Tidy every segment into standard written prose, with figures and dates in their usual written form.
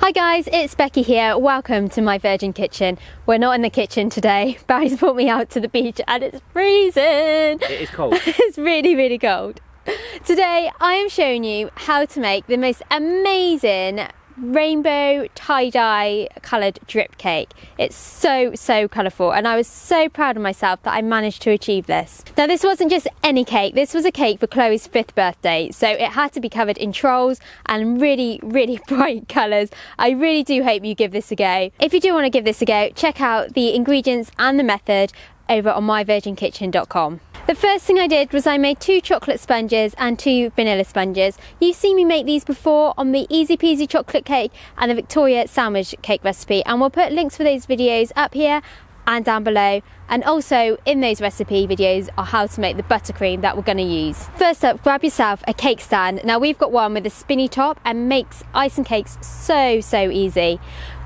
Hi guys, it's Becky here. Welcome to my virgin kitchen. We're not in the kitchen today. Barry's brought me out to the beach and it's freezing. It is cold. It's really cold. Today I am showing you how to make the most amazing rainbow tie-dye coloured drip cake. It's so colourful and I was so proud of myself that I managed to achieve this. Now this wasn't just any cake, this was a cake for Chloe's 5th birthday, so it had to be covered in trolls and really bright colours. I really do hope you give this a go. If you do want to give this a go, check out the ingredients and the method over on myvirginkitchen.com. The first thing I did was I made 2 chocolate sponges and 2 vanilla sponges. You've seen me make these before on the Easy Peasy chocolate cake and the Victoria sandwich cake recipe, and we'll put links for those videos up here and down below, and also in those recipe videos are how to make the buttercream that we're going to use. First up, grab yourself a cake stand. Now we've got one with a spinny top and makes icing cakes so easy.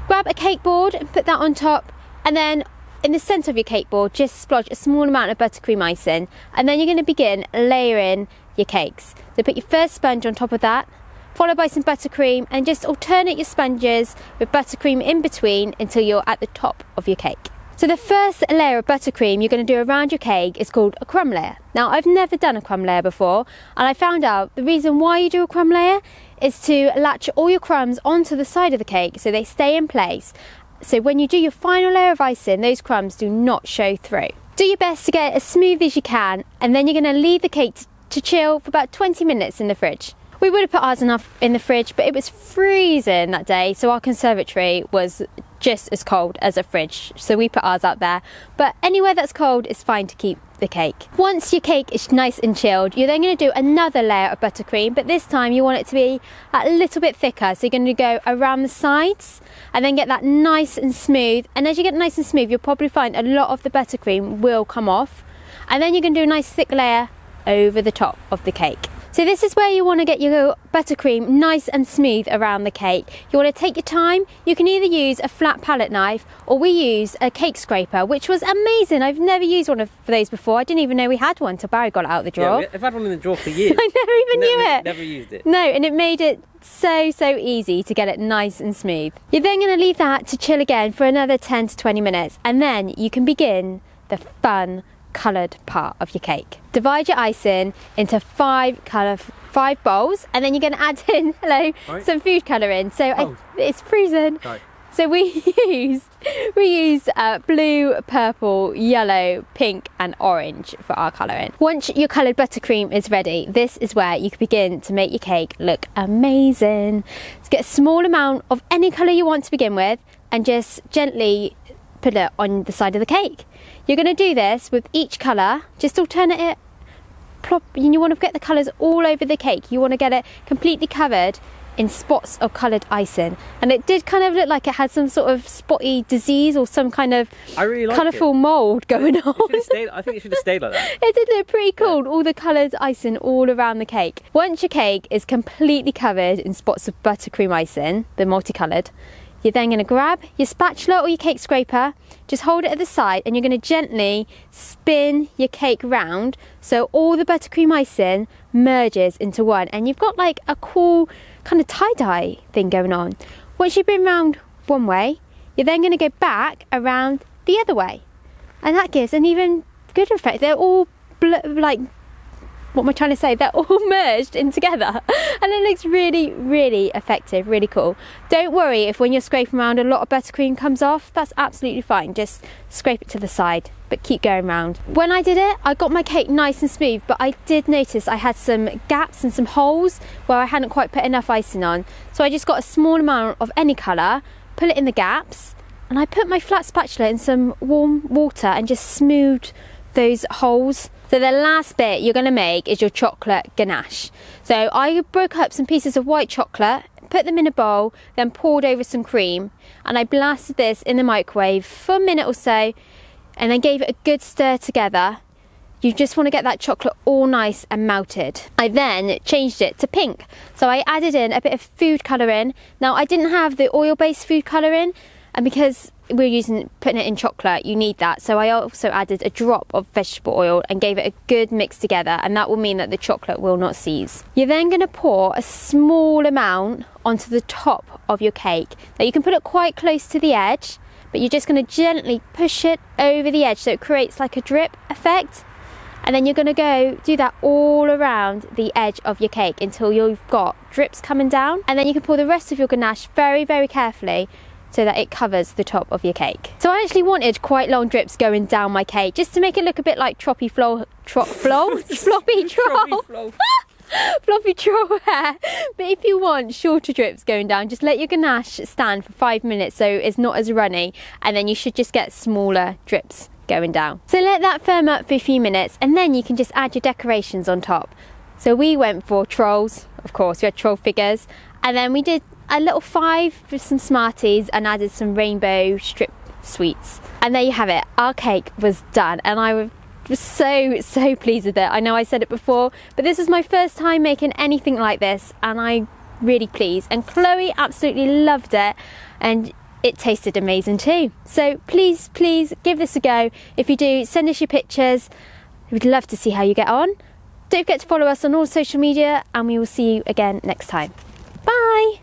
Grab a cake board and put that on top, and then in the centre of your cake board, just splodge a small amount of buttercream icing, and then you're going to begin layering your cakes. So put your first sponge on top of that, followed by some buttercream, and just alternate your sponges with buttercream in between until you're at the top of your cake. So the first layer of buttercream you're going to do around your cake is called a crumb layer. Now I've never done a crumb layer before, and I found out the reason why you do a crumb layer is to latch all your crumbs onto the side of the cake so they stay in place. So when you do your final layer of icing, those crumbs do not show through. Do your best to get it as smooth as you can, and then you're going to leave the cake to chill for about 20 minutes in the fridge. We would have put ours in the fridge, but it was freezing that day, so our conservatory was just as cold as a fridge, so we put ours out there. But anywhere that's cold is fine to keep the cake. Once your cake is nice and chilled, you're then going to do another layer of buttercream, but this time you want it to be a little bit thicker, so you're going to go around the sides and then get that nice and smooth. And as you get nice and smooth, you'll probably find a lot of the buttercream will come off, and then you're going to do a nice thick layer over the top of the cake. So this is where you want to get your buttercream nice and smooth around the cake. You want to take your time. You can either use a flat palette knife, or we use a cake scraper, which was amazing. I've never used one of those before. I didn't even know we had one till Barry got it out of the drawer. Yeah, I've had one in the drawer for years. I never even knew it. Never used it. No, and it made it so easy to get it nice and smooth. You're then going to leave that to chill again for another 10 to 20 minutes, and then you can begin the fun coloured part of your cake. Divide your icing into 5 bowls, and then you're going to add in some food colouring. So it's freezing. Right. So we use blue, purple, yellow, pink and orange for our colouring. Once your coloured buttercream is ready, this is where you can begin to make your cake look amazing. So get a small amount of any colour you want to begin with, and just gently put it on the side of the cake. You're going to do this with each colour, just alternate it, and you want to get the colours all over the cake. You want to get it completely covered in spots of coloured icing, and it did kind of look like it had some sort of spotty disease or some kind of colourful mould going on. I think it should have stayed like that. It did look pretty cool, all the coloured icing all around the cake. Once your cake is completely covered in spots of buttercream icing, the multicoloured, you're then going to grab your spatula or your cake scraper, just hold it at the side, and you're going to gently spin your cake round so all the buttercream icing merges into one, and you've got like a cool kind of tie-dye thing going on. Once you've been round one way, you're then going to go back around the other way, and that gives an even good effect. They're all what am I trying to say? They're all merged in together, and it looks really effective, really cool. Don't worry if when you're scraping around a lot of buttercream comes off. That's absolutely fine. Just scrape it to the side, but keep going round. When I did it, I got my cake nice and smooth, but I did notice I had some gaps and some holes where I hadn't quite put enough icing on. So I just got a small amount of any colour, put it in the gaps, and I put my flat spatula in some warm water and just smoothed those holes. So the last bit you're going to make is your chocolate ganache. So I broke up some pieces of white chocolate, put them in a bowl, then poured over some cream, and I blasted this in the microwave for a minute or so, and then gave it a good stir together. You just want to get that chocolate all nice and melted. I then changed it to pink. So I added in a bit of food colouring. Now I didn't have the oil-based food colouring, and because we're putting it in chocolate, you need that. So I also added a drop of vegetable oil and gave it a good mix together, and that will mean that the chocolate will not seize. You're then going to pour a small amount onto the top of your cake. Now you can put it quite close to the edge, but you're just going to gently push it over the edge so it creates like a drip effect. And then you're going to go do that all around the edge of your cake until you've got drips coming down. And then you can pour the rest of your ganache very, very carefully so that it covers the top of your cake. So I actually wanted quite long drips going down my cake just to make it look a bit like floppy troll floppy troll hair. But if you want shorter drips going down, just let your ganache stand for 5 minutes so it's not as runny, and then you should just get smaller drips going down. So let that firm up for a few minutes, and then you can just add your decorations on top. So we went for trolls, of course, we had troll figures, and then we did a little 5 with some Smarties and added some rainbow strip sweets. And there you have it, our cake was done, and I was so pleased with it. I know I said it before, but this is my first time making anything like this, and I'm really pleased. And Chloe absolutely loved it, and it tasted amazing too. So please give this a go. If you do, send us your pictures. We'd love to see how you get on. Don't forget to follow us on all social media, and we will see you again next time. Bye.